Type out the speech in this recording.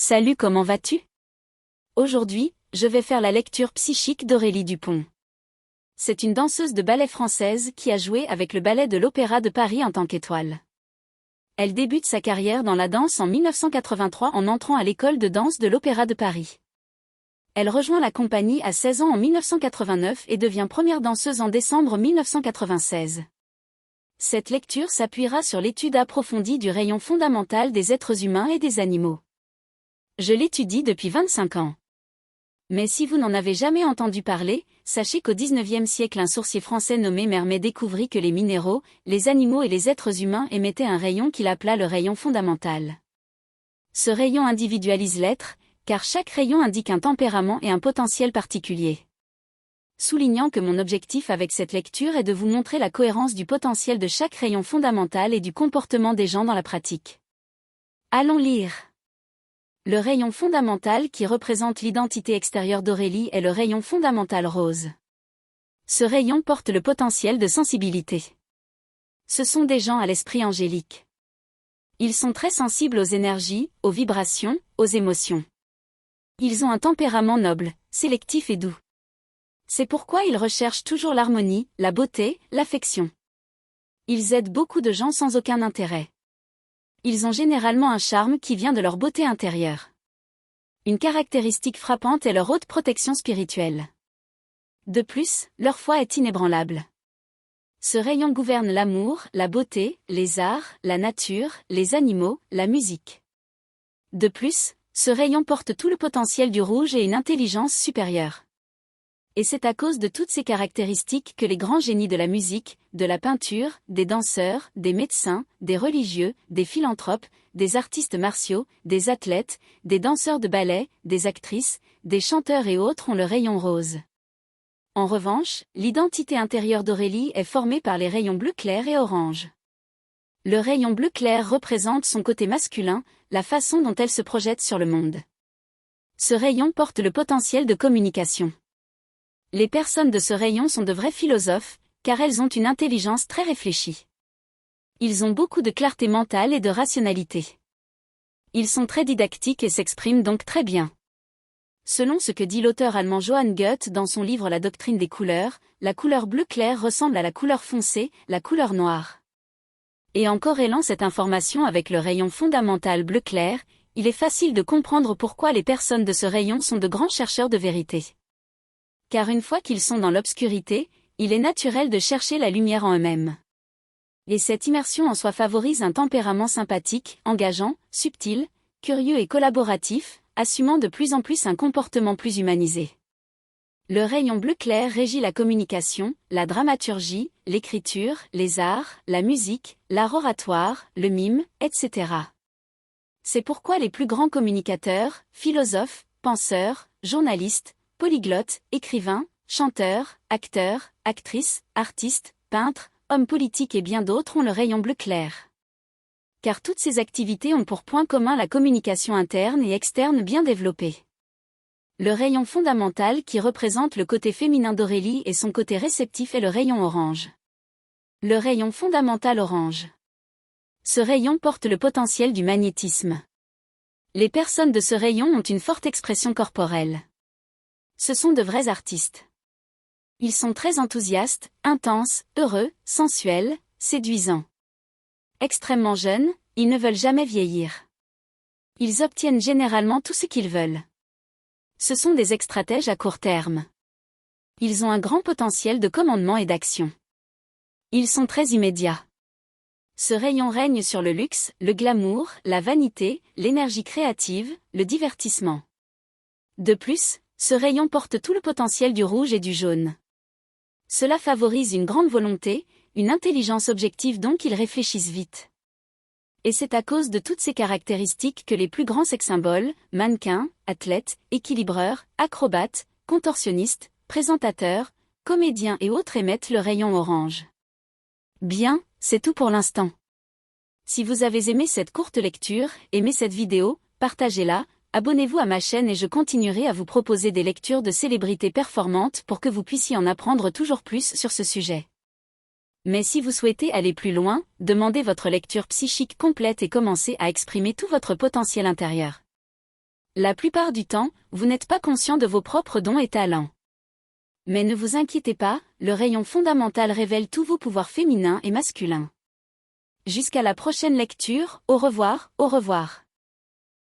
Salut, comment vas-tu? Aujourd'hui, je vais faire la lecture psychique d'Aurélie Dupont. C'est une danseuse de ballet française qui a joué avec le ballet de l'Opéra de Paris en tant qu'étoile. Elle débute sa carrière dans la danse en 1983 en entrant à l'école de danse de l'Opéra de Paris. Elle rejoint la compagnie à 16 ans en 1989 et devient première danseuse en décembre 1996. Cette lecture s'appuiera sur l'étude approfondie du rayon fondamental des êtres humains et des animaux. Je l'étudie depuis 25 ans. Mais si vous n'en avez jamais entendu parler, sachez qu'au XIXe siècle un sourcier français nommé Mermet découvrit que les minéraux, les animaux et les êtres humains émettaient un rayon qu'il appela le rayon fondamental. Ce rayon individualise l'être, car chaque rayon indique un tempérament et un potentiel particulier. Soulignant que mon objectif avec cette lecture est de vous montrer la cohérence du potentiel de chaque rayon fondamental et du comportement des gens dans la pratique. Allons lire. Le rayon fondamental qui représente l'identité extérieure d'Aurélie est le rayon fondamental rose. Ce rayon porte le potentiel de sensibilité. Ce sont des gens à l'esprit angélique. Ils sont très sensibles aux énergies, aux vibrations, aux émotions. Ils ont un tempérament noble, sélectif et doux. C'est pourquoi ils recherchent toujours l'harmonie, la beauté, l'affection. Ils aident beaucoup de gens sans aucun intérêt. Ils ont généralement un charme qui vient de leur beauté intérieure. Une caractéristique frappante est leur haute protection spirituelle. De plus, leur foi est inébranlable. Ce rayon gouverne l'amour, la beauté, les arts, la nature, les animaux, la musique. De plus, ce rayon porte tout le potentiel du rouge et une intelligence supérieure. Et c'est à cause de toutes ces caractéristiques que les grands génies de la musique, de la peinture, des danseurs, des médecins, des religieux, des philanthropes, des artistes martiaux, des athlètes, des danseurs de ballet, des actrices, des chanteurs et autres ont le rayon rose. En revanche, l'identité intérieure d'Aurélie est formée par les rayons bleu clair et orange. Le rayon bleu clair représente son côté masculin, la façon dont elle se projette sur le monde. Ce rayon porte le potentiel de communication. Les personnes de ce rayon sont de vrais philosophes, car elles ont une intelligence très réfléchie. Ils ont beaucoup de clarté mentale et de rationalité. Ils sont très didactiques et s'expriment donc très bien. Selon ce que dit l'auteur allemand Johann Goethe dans son livre La doctrine des couleurs, la couleur bleu clair ressemble à la couleur foncée, la couleur noire. Et en corrélant cette information avec le rayon fondamental bleu clair, il est facile de comprendre pourquoi les personnes de ce rayon sont de grands chercheurs de vérité. Car une fois qu'ils sont dans l'obscurité, il est naturel de chercher la lumière en eux-mêmes. Et cette immersion en soi favorise un tempérament sympathique, engageant, subtil, curieux et collaboratif, assumant de plus en plus un comportement plus humanisé. Le rayon bleu clair régit la communication, la dramaturgie, l'écriture, les arts, la musique, l'art oratoire, le mime, etc. C'est pourquoi les plus grands communicateurs, philosophes, penseurs, journalistes, polyglottes, écrivains, chanteurs, acteurs, actrices, artistes, peintres, hommes politiques et bien d'autres ont le rayon bleu clair. Car toutes ces activités ont pour point commun la communication interne et externe bien développée. Le rayon fondamental qui représente le côté féminin d'Aurélie et son côté réceptif est le rayon orange. Le rayon fondamental orange. Ce rayon porte le potentiel du magnétisme. Les personnes de ce rayon ont une forte expression corporelle. Ce sont de vrais artistes. Ils sont très enthousiastes, intenses, heureux, sensuels, séduisants. Extrêmement jeunes, ils ne veulent jamais vieillir. Ils obtiennent généralement tout ce qu'ils veulent. Ce sont des stratèges à court terme. Ils ont un grand potentiel de commandement et d'action. Ils sont très immédiats. Ce rayon règne sur le luxe, le glamour, la vanité, l'énergie créative, le divertissement. De plus, ce rayon porte tout le potentiel du rouge et du jaune. Cela favorise une grande volonté, une intelligence objective donc ils réfléchissent vite. Et c'est à cause de toutes ces caractéristiques que les plus grands sex-symboles, mannequins, athlètes, équilibreurs, acrobates, contorsionnistes, présentateurs, comédiens et autres émettent le rayon orange. Bien, c'est tout pour l'instant. Si vous avez aimé cette courte lecture, aimez cette vidéo, partagez-la, abonnez-vous à ma chaîne et je continuerai à vous proposer des lectures de célébrités performantes pour que vous puissiez en apprendre toujours plus sur ce sujet. Mais si vous souhaitez aller plus loin, demandez votre lecture psychique complète et commencez à exprimer tout votre potentiel intérieur. La plupart du temps, vous n'êtes pas conscient de vos propres dons et talents. Mais ne vous inquiétez pas, le rayon fondamental révèle tous vos pouvoirs féminins et masculins. Jusqu'à la prochaine lecture, au revoir, au revoir.